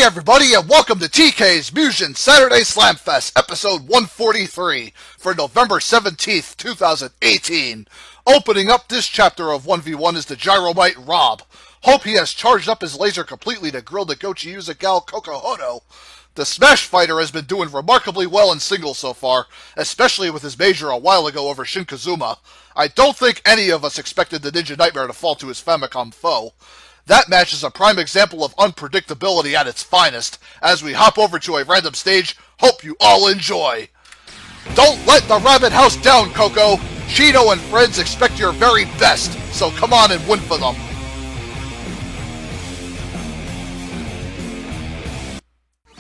everybody, and welcome to TK's Musion Saturday Slamfest, episode 143 for November 17th, 2018. Opening up this chapter of 1v1 is the Gyromite Rob. Hope he has charged up his laser completely to grill the Gochi-Yuza gal Kokohono. The Smash Fighter has been doing remarkably well in singles so far, especially with his major a while ago over Shin Kazuma. I don't think any of us expected the Ninja Nightmare to fall to his Famicom foe. That match is a prime example of unpredictability at its finest. As we hop over to a random stage, hope you all enjoy. Don't let the Rabbit House down, Coco. Chino and friends expect your very best, so come on and win for them.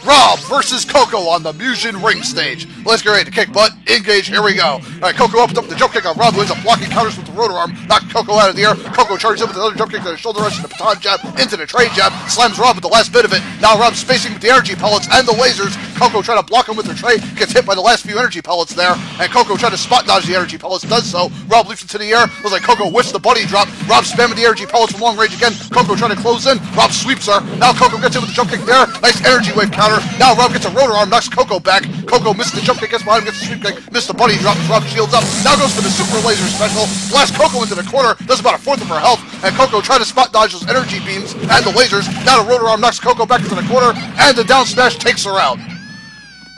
Rob versus Coco on the Musion ring stage. Let's get ready to kick butt. Engage, here we go. Alright, Coco opens up the jump kick on Rob, who ends up blocking counters with the rotor arm, knocked Coco out of the air. Coco charges in with another jump kick to the shoulder rush and the baton jab into the tray jab, slams Rob with the last bit of it. Now Rob's spacing with the energy pellets and the lasers. Coco trying to block him with the tray, gets hit by the last few energy pellets there, and Coco trying to spot dodge the energy pellets, does so. Rob leaps into the air, looks like Coco whiffs the buddy drop. Rob spamming the energy pellets from long range again. Coco trying to close in. Rob sweeps her. Now Coco gets in with the jump kick there. Nice energy wave counter. Now Rob gets a rotor arm, knocks Coco back. Coco misses the jump kick, gets behind him, gets the sweep kick, missed the buddy drop, Rob shields up. Now goes for the super laser special. Blasts Coco into the corner, does about a fourth of her health, and Coco trying to spot dodge those energy beams and the lasers. Now the rotor arm knocks Coco back into the corner, and the down smash takes her out.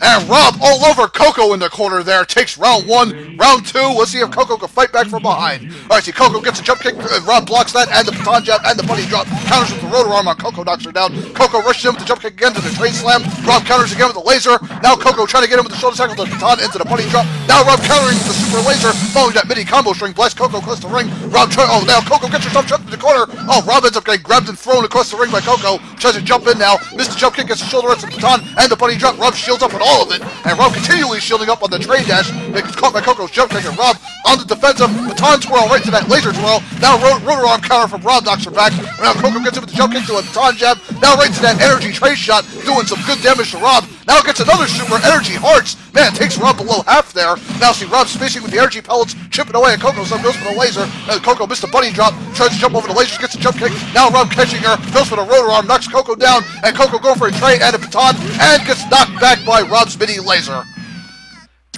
And Rob all over Coco in the corner there, takes round one. Round two, let's see if Coco can fight back from behind. Alright, see Coco gets a jump kick, Rob blocks that, and the baton jab, and the bunny drop. Counters with the rotor arm on Coco, knocks her down. Coco rushes in with the jump kick again to the tray slam. Rob counters again with the laser. Now Coco trying to get him with the shoulder tackle with the baton into the bunny drop. Now Rob countering with the super laser, following that mini combo string, blasts Coco across the ring. Now Coco gets herself jumped in the corner. Oh, Rob ends up getting grabbed and thrown across the ring by Coco. Tries to jump in now, missed the jump kick, gets the shoulder rest of the baton, and the bunny drop. Rob shields up with all of it, and Rob continually shielding up on the tray dash. Gets caught by Coco's jump kick, and Rob on the defensive. Baton twirl right to that laser twirl. Now rotor arm counter from Rob knocks her back. Now Coco gets him with the jump kick to a baton jab. Now right to that energy tray shot, doing some good damage to Rob. Now gets another super energy hearts. Man, takes Rob below half there. Now see Rob spacing with the energy pellets, chipping away at Coco. Some goes for the laser. Coco missed the bunny drop, tries to jump over the lasers, gets a jump kick. Now Rob catching her, goes for the rotor arm, knocks Coco down, and Coco going for a tray and a baton, and gets knocked back by Rob's mini laser.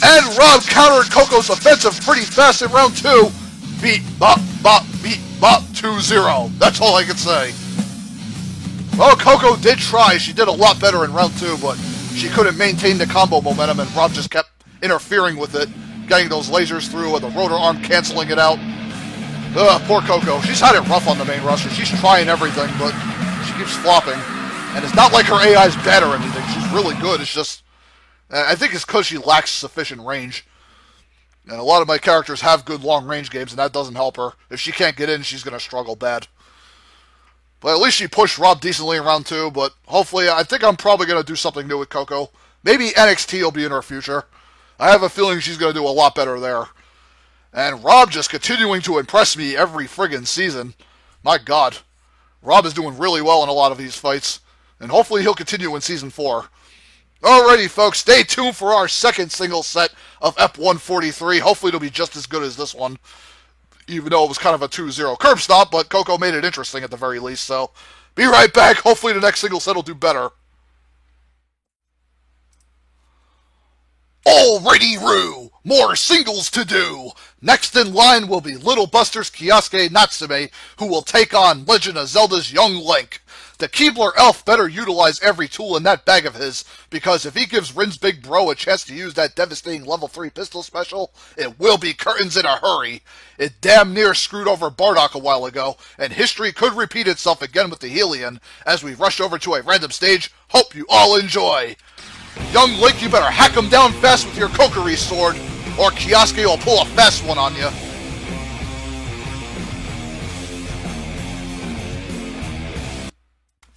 And Rob countered Coco's offensive pretty fast in round two. Beat, bop, 2-0. That's all I can say. Well, Coco did try. She did a lot better in round two, but she couldn't maintain the combo momentum, and Rob just kept interfering with it, getting those lasers through and the rotor arm canceling it out. Poor Coco. She's had it rough on the main roster. She's trying everything, but she keeps flopping. And it's not like her AI is bad or anything. She's really good. It's just, I think it's because she lacks sufficient range. And a lot of my characters have good long-range games, and that doesn't help her. If she can't get in, she's going to struggle bad. But at least she pushed Rob decently in round two, but hopefully, I think I'm probably going to do something new with Coco. Maybe NXT will be in her future. I have a feeling she's going to do a lot better there. And Rob just continuing to impress me every friggin' season. My God. Rob is doing really well in a lot of these fights, and hopefully he'll continue in Season 4. Alrighty, folks, stay tuned for our second single set of EP143. Hopefully it'll be just as good as this one, even though it was kind of a 2-0 curb stop, but Coco made it interesting at the very least, so be right back. Hopefully the next single set will do better. Alrighty, Roo! More singles to do! Next in line will be Little Buster's Kiosuke Natsume, who will take on Legend of Zelda's Young Link. The Keebler Elf better utilize every tool in that bag of his, because if he gives Rin's big bro a chance to use that devastating level 3 pistol special, it will be curtains in a hurry. It damn near screwed over Bardock a while ago, and history could repeat itself again with the Helion. As we rush over to a random stage, hope you all enjoy. Young Link, you better hack him down fast with your Kokiri sword, or Kiosuke will pull a fast one on you.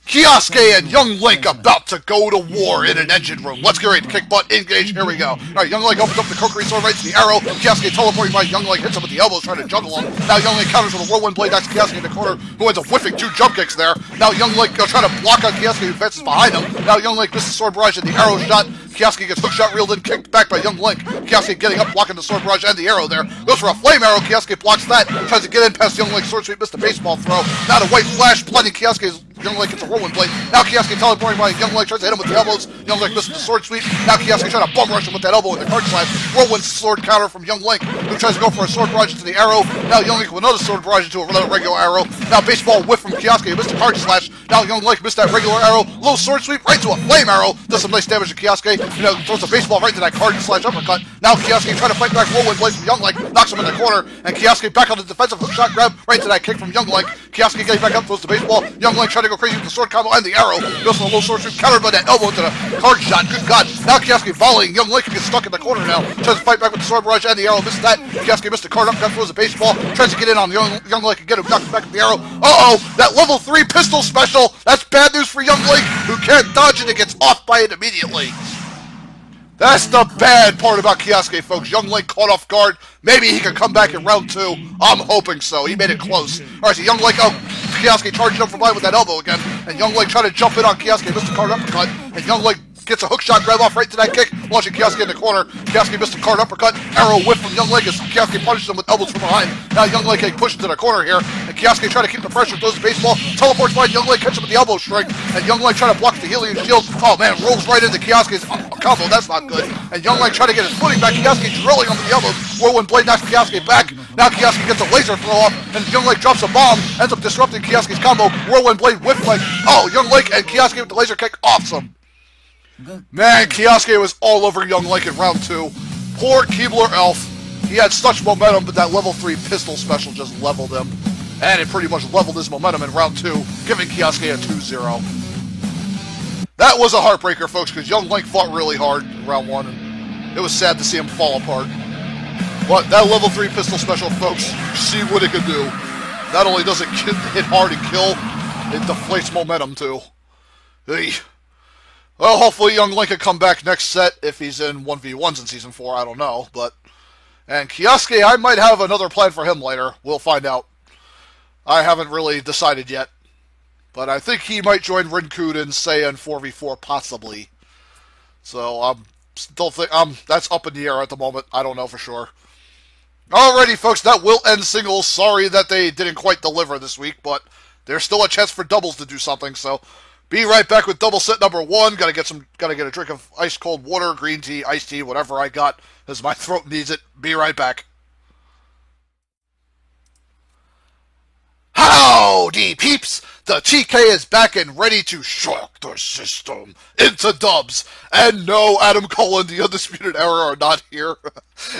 Kiosuke and Young Link about to go to war in an engine room. Let's get ready to kick butt, engage, here we go. Alright, Young Link opens up the Kokiri sword right to the arrow. Kiosuke teleporting by Young Link, hits him with the elbows, trying to juggle him. Now Young Link counters with a whirlwind blade, knocks Kiosuke in the corner, who ends up whiffing 2 jump kicks there. Now Young Link trying to block on Kiosuke, who advances behind him. Now Young Link misses sword barrage and the arrow shot. Kiosuke gets hookshot reeled in, kicked back by Young Link. Kiosuke getting up, blocking the sword barrage and the arrow there. Goes for a flame arrow, Kiosuke blocks that. Tries to get in past Young Link's sword sweep, missed the baseball throw. Now the white flash, blinding Kiosuke's Young Link gets a whirlwind blade. Now Kioske teleporting by Young Link tries to hit him with the elbows. Young Link misses the sword sweep. Now Kioske trying to bum rush him with that elbow with the card slash. Whirlwind sword counter from Young Link, who tries to go for a sword barrage into the arrow. Now Young Link with another sword barrage into another regular arrow. Now baseball whiff from Kioske, he missed a card slash. Now Young Link missed that regular arrow. Low sword sweep right to a flame arrow. Does some nice damage to Kioske. Throws a baseball right into that card slash uppercut. Now Kioske trying to fight back whirlwind blade from Young Link, knocks him in the corner, and Kioske back on the defensive hook shot grab right to that kick from Young Link. Kioske getting back up, throws the baseball. Young Link trying to go crazy with the sword combo and the arrow. Goes for a low sword sweep, countered by that elbow into the card shot. Good God. Now Kioske volleying. Young Link gets stuck in the corner now. Tries to fight back with the sword barrage and the arrow. Misses that. Kioske missed the card up, throws the baseball. Tries to get in on Young Link and get him knocked back with the arrow. Uh-oh! That level 3 pistol special! That's bad news for Young Link, who can't dodge it and gets off by it immediately. That's the bad part about Kioske, folks. Young Link caught off guard. Maybe he can come back in round 2. I'm hoping so. He made it close. Alright, so Young Link, Kioske charging up from behind with that elbow again. And Young Link trying to jump in on Kioske, missed the card uppercut. And Young Link gets a hook shot grab off right to that kick, launching Kioske in the corner. Kioske missed a card uppercut. Arrow whiff from Young Link as Kioske punishes him with elbows from behind. Now Young Link getting pushed into the corner here. And Kioske trying to keep the pressure, throws the baseball. Teleports by Young Link, catches him with the elbow strike. And Young Link trying to block the Helium shield. Oh man, rolls right into Kioske's combo. That's not good. And Young Link trying to get his footing back. Kioske drilling him with the elbows. Whirlwind blade knocks Kioske back. Now Kioske gets a laser throw off. And Young Link drops a bomb. Ends up disrupting Kioske's combo. Whirlwind blade whiff like, oh, Young Link and Kioske with the laser kick. Awesome. Man, Kioske was all over Young Link in round 2. Poor Keebler Elf. He had such momentum, but that level 3 pistol special just leveled him. And it pretty much leveled his momentum in round 2, giving Kioske a 2-0. That was a heartbreaker, folks, because Young Link fought really hard in round 1, and it was sad to see him fall apart. But that level 3 pistol special, folks, see what it can do. Not only does it hit hard and kill, it deflates momentum, too. Hey. Well, hopefully Young Link can come back next set if he's in 1v1s in Season 4, I don't know, but... And Kioske, I might have another plan for him later. We'll find out. I haven't really decided yet. But I think he might join Rinkun and Seiya 4v4, possibly. So, still think... that's up in the air at the moment. I don't know for sure. Alrighty, folks, that will end singles. Sorry that they didn't quite deliver this week, but there's still a chance for doubles to do something, so... Be right back with double set number 1. Gotta get a drink of ice cold water, green tea, iced tea, whatever I got, as my throat needs it. Be right back. Howdy, peeps! The TK is back and ready to shock the system into dubs. And no, Adam Cole and the Undisputed Era are not here.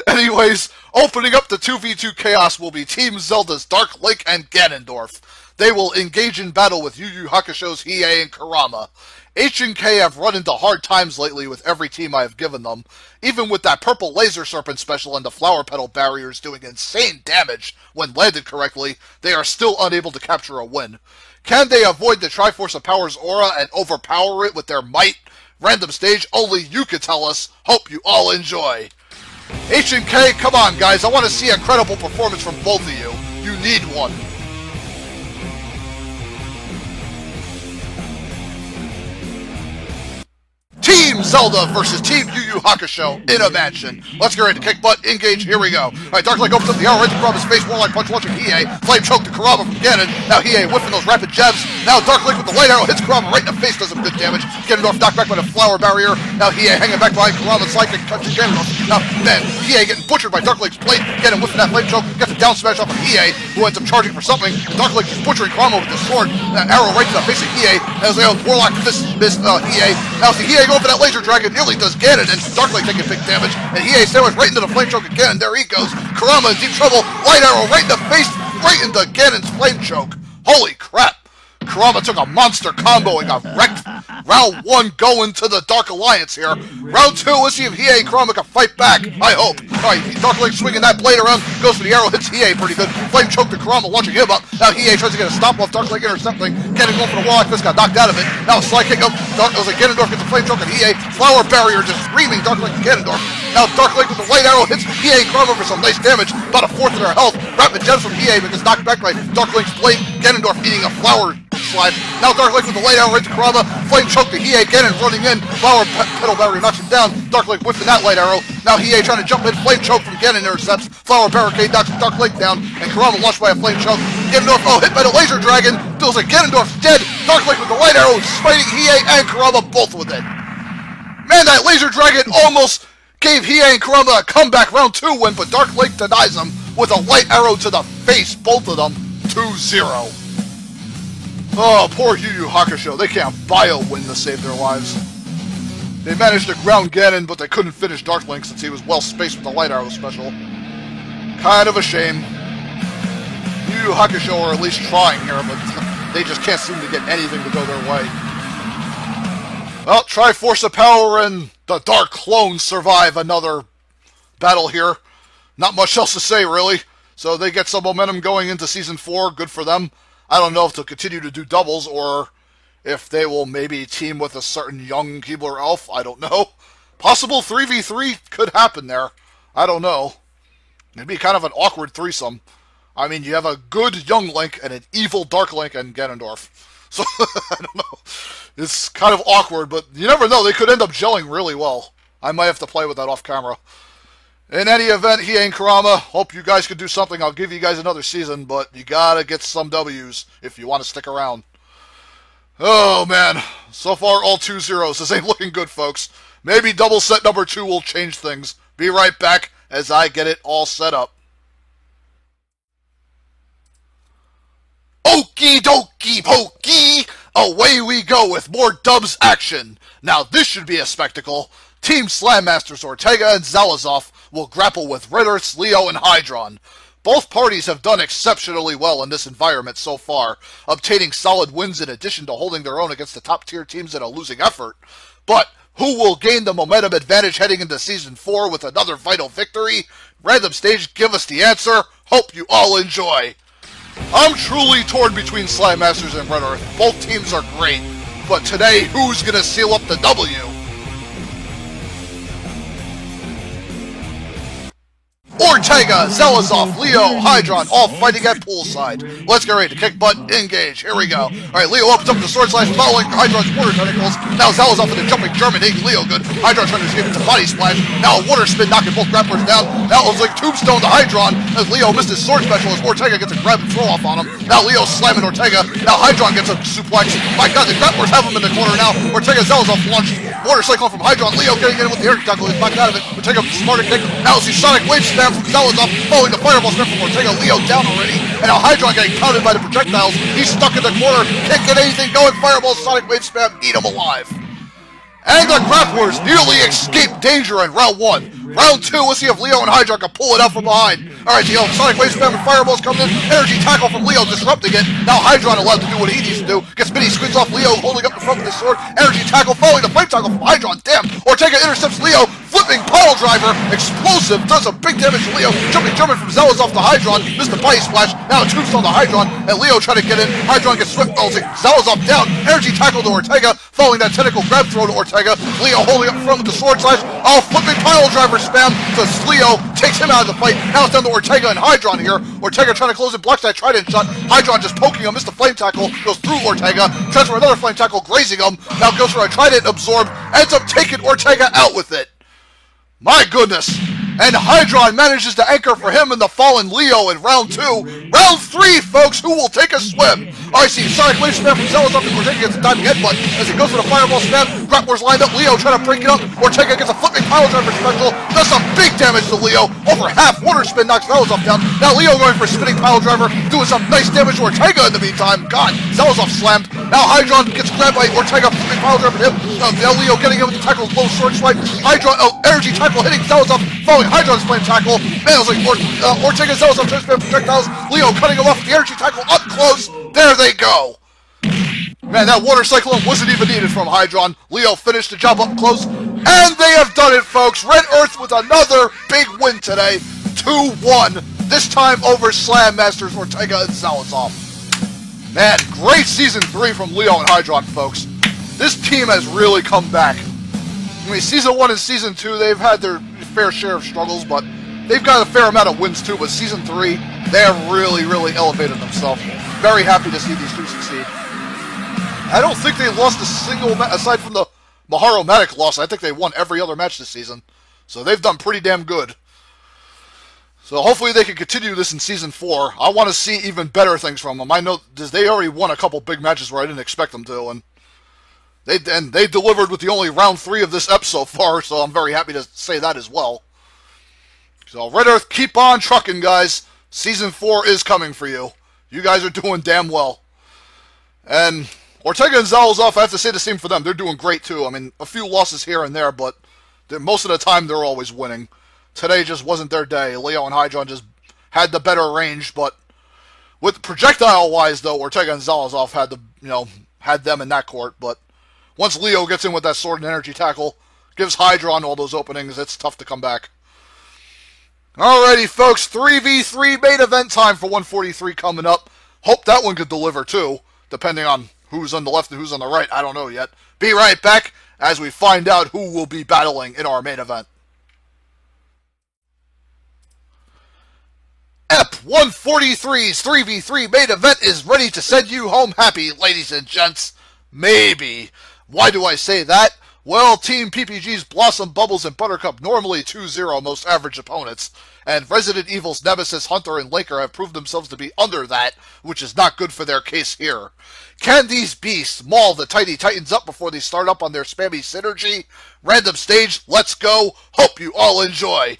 Anyways, opening up the 2v2 chaos will be Team Zelda's Dark Link and Ganondorf. They will engage in battle with Yu Yu Hakusho's Hiei and Kurama. H and K have run into hard times lately with every team I have given them. Even with that purple laser serpent special and the flower petal barriers doing insane damage when landed correctly, they are still unable to capture a win. Can they avoid the Triforce of Power's aura and overpower it with their might? Random stage, only you can tell us. Hope you all enjoy. H and K, come on guys, I want to see a credible performance from both of you. You need one. Team Zelda versus Team Yu Yu Hakusho in a mansion. Let's get ready to kick butt, engage, here we go. Alright, Dark Link opens up the arrow right to Kurama's face, Warlock punch launching Hiei. Flame choke to Kurama from Ganon. Now Hiei whiffing those rapid jabs. Now Dark Link with the light arrow hits Kurama right in the face, does some good damage. Ganondorf knocked back by the flower barrier. Now Hiei hanging back behind Kurama's sidekick, touching Ganondorf. Now, man, Hiei getting butchered by Dark Link's blade. Ganon whiffing that flame choke, gets a down smash off of Hiei, who ends up charging for something. And Dark Link just butchering Kurama with his sword. That arrow right to the face of Hiei. As Warlock missed Hiei. Now see Hiei going for that laser dragon. Nearly does Ganon, and Dark Link taking big damage, and Hiei sandwiched right into the flame choke again. There he goes. Kurama in deep trouble. Light arrow right in the face, right into Ganon's flame choke. Holy crap. Kurama took a monster combo and got wrecked. Round 1 going to the Dark Alliance here. Round 2, let's see if Hiei and Kurama can fight back. I hope. Alright, Dark Link swinging that blade around, goes for the arrow, hits Hiei pretty good. Flame choke to Kurama, launching him up. Now Hiei tries to get a stop off, Dark Link intercepting. Ganon going for the Warlock fist, got knocked out of it. Now a slide kick up, Ganondorf gets a flame choke on Hiei. Flower barrier just screaming Dark Link and Ganondorf. Now Dark Link with the light arrow hits Hiei and Kurama for some nice damage. About a fourth of their health. Rapid gems from Hiei, but gets knocked back by Dark Link's blade. Ganondorf eating a flower slide. Now Dark Link with the light arrow right to Kurama. Flame choke to Hiei. Ganon running in. Flower petal barrier knocks him down. Dark Link whiffing that light arrow. Now Hiei trying to jump in. Flame choke from Ganon intercepts. Flower barricade knocks Dark Link down. And Kurama launched by a flame choke. Ganondorf, hit by the laser dragon. Feels like Ganondorf's dead. Dark Link with the light arrow, smiting Hiei and Kurama both with it. Man, that laser dragon almost gave Hiei and Kurama a comeback round 2 win, but Dark Link denies them with a light arrow to the face, both of them 2-0. Oh, poor Yu Yu Hakusho. They can't buy a win to save their lives. They managed to ground Ganon, but they couldn't finish Dark Link since he was well spaced with the light arrow special. Kind of a shame. Yu Yu Hakusho are at least trying here, but they just can't seem to get anything to go their way. Well, Triforce of Power and the Dark Clones survive another battle here. Not much else to say, really. So they get some momentum going into Season 4. Good for them. I don't know if they'll continue to do doubles or if they will maybe team with a certain young Keebler Elf. I don't know. Possible 3v3 could happen there. I don't know. It'd be kind of an awkward threesome. I mean, you have a good young Link and an evil Dark Link and Ganondorf. So, I don't know. It's kind of awkward, but you never know. They could end up gelling really well. I might have to play with that off camera. In any event, Hiei and Kurama, hope you guys could do something. I'll give you guys another season, but you gotta get some W's if you want to stick around. Oh, man. So far, all 2-0s. This ain't looking good, folks. Maybe double set number 2 will change things. Be right back as I get it all set up. Okie dokie pokey! Away we go with more dubs action. Now this should be a spectacle. Team Slam Masters Ortega and Zalazov will grapple with Red Earth's Leo and Hydron. Both parties have done exceptionally well in this environment so far, obtaining solid wins in addition to holding their own against the top-tier teams in a losing effort. But who will gain the momentum advantage heading into Season 4 with another vital victory? Random Stage, give us the answer. Hope you all enjoy. I'm truly torn between Slam Masters and Red Earth. Both teams are great. But today, who's going to seal up the W? Ortega, Zalazov, Leo, Hydron, all fighting at poolside. Let's get ready to kick butt, engage. Here we go. Alright, Leo opens up the sword slash, following Hydron's water tentacles. Now Zalazov with a jumping German, hitting Leo good. Hydron trying to escape into body splash. Now a water spin, knocking both grapplers down. Now it was like tombstone to Hydron as Leo missed his sword special as Ortega gets a grab and throw off on him. Now Leo slamming Ortega. Now Hydron gets a suplex. My god, the grapplers have him in the corner now. Ortega, Zalazov launched water cyclone from Hydron. Leo getting in with the air tackle. He's backed out of it. Ortega with the smarter kick. Now it's the Sonic Wave Spam from Zalazov, following the fireball spam from Ortega. Leo down already, and now Hydron getting pounded by the projectiles. He's stuck in the corner, can't get anything going. Fireball, Sonic Wave Spam, eat him alive. And the grapplers nearly escaped danger in round 1. Round 2, let's see if Leo and Hydron can pull it out from behind. Alright, the Sonic Wave Spam and Fireballs coming in. Energy tackle from Leo, disrupting it. Now Hydron allowed to do what he needs to do. Gets mini squeeze off Leo, holding up the front with his sword. Energy tackle, following the flame tackle from Hydron. Damn! Ortega intercepts Leo. Flipping pile driver, explosive, does a big damage to Leo. Jumping German from Zalazov to Hydron, missed the body splash. Now a tombstone to Hydron, and Leo trying to get in. Hydron gets swift ballsing. Zalazov down. Energy tackle to Ortega, following that tentacle grab throw to Ortega. Leo holding up front with the sword slash. Oh, flipping pile driver spam to Leo, takes him out of the fight. Now it's down to Ortega and Hydron here. Ortega trying to close it, blocks that trident shot. Hydron just poking him, missed the flame tackle, goes through Ortega, tries for another flame tackle, grazing him. Now goes for a trident absorb, ends up taking Ortega out with it. My goodness. And Hydron manages to anchor for him and the fallen Leo in round 2. Round 3, folks, who will take a swim? I see Sonic Wave Spam from Zalazov, and Ortega gets a diving headbutt as he goes for the fireball spam. Grapplers lined up, Leo trying to break it up. Ortega gets a flipping pile driver special, does some big damage to Leo. Over half water spin knocks Zalazov down. Now Leo going for spinning pile driver, doing some nice damage to Ortega in the meantime. God, Zalazov slammed. Now Hydron gets grabbed by Ortega, flipping pile driver to him. Now Leo getting him with the tackle, low sword swipe. Hydron, energy tackle hitting Zalazov, following Hydron's flame tackle. Man, it was like Ortega, Zalazov trying to spam projectiles. Leo cutting him off with the energy tackle up close. There they go. Man, that water cyclone wasn't even needed from Hydron. Leo finished the job up close. And they have done it, folks. Red Earth with another big win today. 2-1. This time over Slam Masters Ortega and Zalazov. Man, great Season 3 from Leo and Hydron, folks. This team has really come back. I mean, Season 1 and Season 2, they've had their fair share of struggles, but they've got a fair amount of wins too. But Season 3, they have really, really elevated themselves. Very happy to see these two succeed. I don't think they lost a single match, aside from the Maharo Matic lost. I think they won every other match this season. So they've done pretty damn good. So hopefully they can continue this in Season 4. I want to see even better things from them. I know they already won a couple big matches where I didn't expect them to, and they delivered with the only round 3 of this ep so far, so I'm very happy to say that as well. So Red Earth, keep on trucking, guys. Season 4 is coming for you. You guys are doing damn well. And Ortega and Zalazov, I have to say the same for them. They're doing great too. I mean, a few losses here and there, but most of the time they're always winning. Today just wasn't their day. Leo and Hydron just had the better range, but with projectile-wise, though, Ortega and Zalazov had them in that court. But once Leo gets in with that sword and energy tackle, gives Hydron all those openings, it's tough to come back. Alrighty, folks, 3v3 main event time for 143 coming up. Hope that one could deliver, too, depending on who's on the left and who's on the right. I don't know yet. Be right back as we find out who will be battling in our main event. EP 143's 3v3 main event is ready to send you home happy, ladies and gents. Maybe. Why do I say that? Well, Team PPG's Blossom, Bubbles, and Buttercup normally 2-0 most average opponents, and Resident Evil's Nemesis, Hunter, and Laker have proved themselves to be under that, which is not good for their case here. Can these beasts maul the Tiny Titans up before they start up on their spammy synergy? Random stage, let's go. Hope you all enjoy.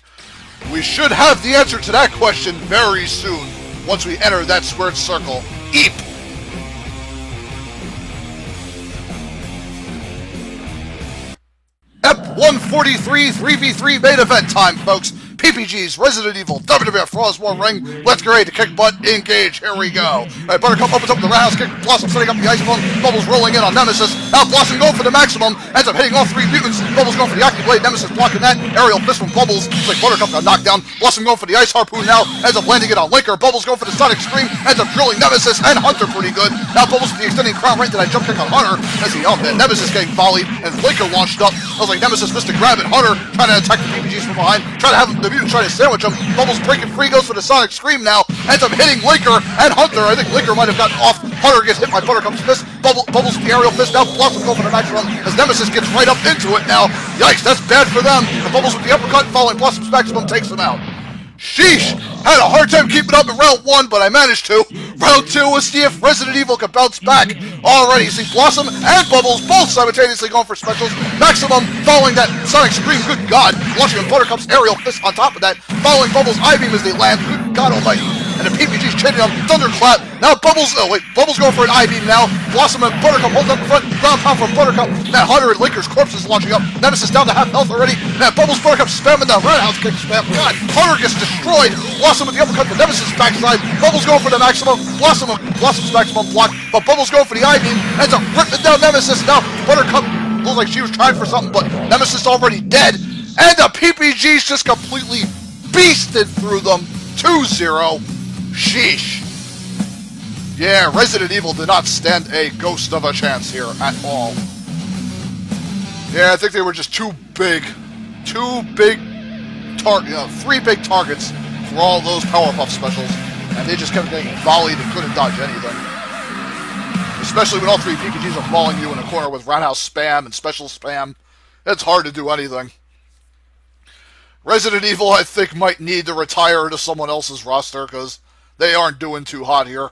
We should have the answer to that question very soon, once we enter that squared circle. Eep! EP 143 3v3 main event time, folks. PPG's Resident Evil WWF Raw's War Ring. Let's get ready to kick butt. Engage. Here we go. Alright, Buttercup opens up the roundhouse kick. Blossom setting up the ice phone. Bubbles rolling in on Nemesis. Now Blossom going for the maximum. Ends up hitting all 3 mutants. Bubbles going for the Octi Blade. Nemesis blocking that. Aerial fist from Bubbles. It's like Buttercup got knocked down. Blossom going for the ice harpoon now. Ends up landing it on Laker. Bubbles going for the Sonic Scream. Ends up drilling Nemesis and Hunter pretty good. Now Bubbles with the extending crown right to that jump kick on Hunter. As the Nemesis getting volleyed and Laker launched up. I was like, Nemesis missed a grab at Hunter. Trying to attack the PPGs from behind. Trying to have the mutants try to sandwich him. Bubbles breaking free, goes for the Sonic Scream now. Ends up hitting Laker and Hunter. I think Laker might have gotten off. Hunter gets hit by Buttercup's fist. Bubbles with the aerial fist now. Blossom going for the maximum as Nemesis gets right up into it now. Yikes, that's bad for them. And Bubbles with the uppercut following Blossom's maximum takes him out. Sheesh! Had a hard time keeping up in round 1, but I managed to. Round 2, let's see if Resident Evil can bounce back. Already, you see Blossom and Bubbles both simultaneously going for specials. Maximum following that Sonic Scream, good God. Launching a Buttercup's aerial fist on top of that. Following Bubbles' I-beam as they land, good God almighty. And the PPG's chaining on Thunderclap. Now Bubbles going for an I-beam now. Blossom and Buttercup hold up in front. Ground pound from Buttercup. Now Hunter and Laker's corpse is launching up. Nemesis down to half health already. Now Bubbles, Buttercup spamming that roundhouse kick spam. God, Hunter gets destroyed. Blossom with the uppercut to Nemesis' backside. Bubbles going for the maximum. Blossom's maximum block. But Bubbles going for the I-beam. Ends up ripping down Nemesis. Now Buttercup looks like she was trying for something, but Nemesis already dead. And the PPG's just completely beasted through them. 2-0. Sheesh. Yeah, Resident Evil did not stand a ghost of a chance here at all. Yeah, I think they were just too big. 3 big targets for all those Powerpuff specials. And they just kept getting volleyed and couldn't dodge anything. Especially when all 3 PPGs are mauling you in a corner with roundhouse spam and special spam. It's hard to do anything. Resident Evil, I think, might need to retire to someone else's roster, because they aren't doing too hot here.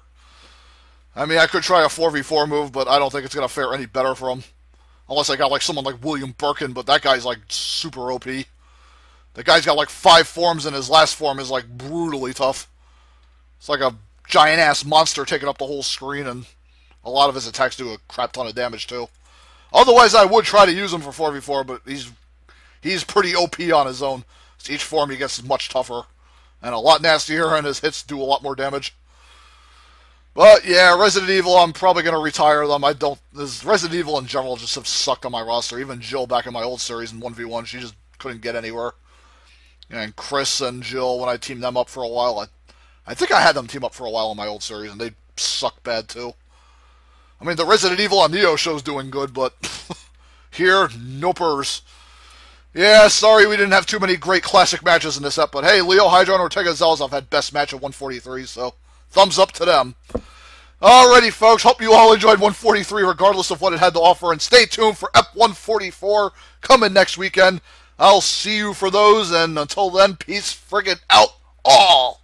I mean, I could try a 4v4 move, but I don't think it's going to fare any better for them. Unless I got like someone like William Birkin, but that guy's like super OP. The guy's got like 5 forms, and his last form is like brutally tough. It's like a giant-ass monster taking up the whole screen, and a lot of his attacks do a crap ton of damage too. Otherwise, I would try to use him for 4v4, but he's pretty OP on his own. So each form he gets much tougher and a lot nastier, and his hits do a lot more damage. But yeah, Resident Evil, I'm probably going to retire them. Resident Evil in general just have sucked on my roster. Even Jill back in my old series in 1v1, she just couldn't get anywhere. And Chris and Jill, when I teamed them up for a while, I think I had them team up for a while in my old series, and they suck bad too. I mean, the Resident Evil on Neo show's doing good, but here, nopers. Yeah, sorry we didn't have too many great classic matches in this ep, but hey, Leo, Hydron, Ortega, Zalazov had best match of 143, so thumbs up to them. Alrighty, folks. Hope you all enjoyed 143 regardless of what it had to offer. And stay tuned for EP 144 coming next weekend. I'll see you for those. And until then, peace friggin' out all.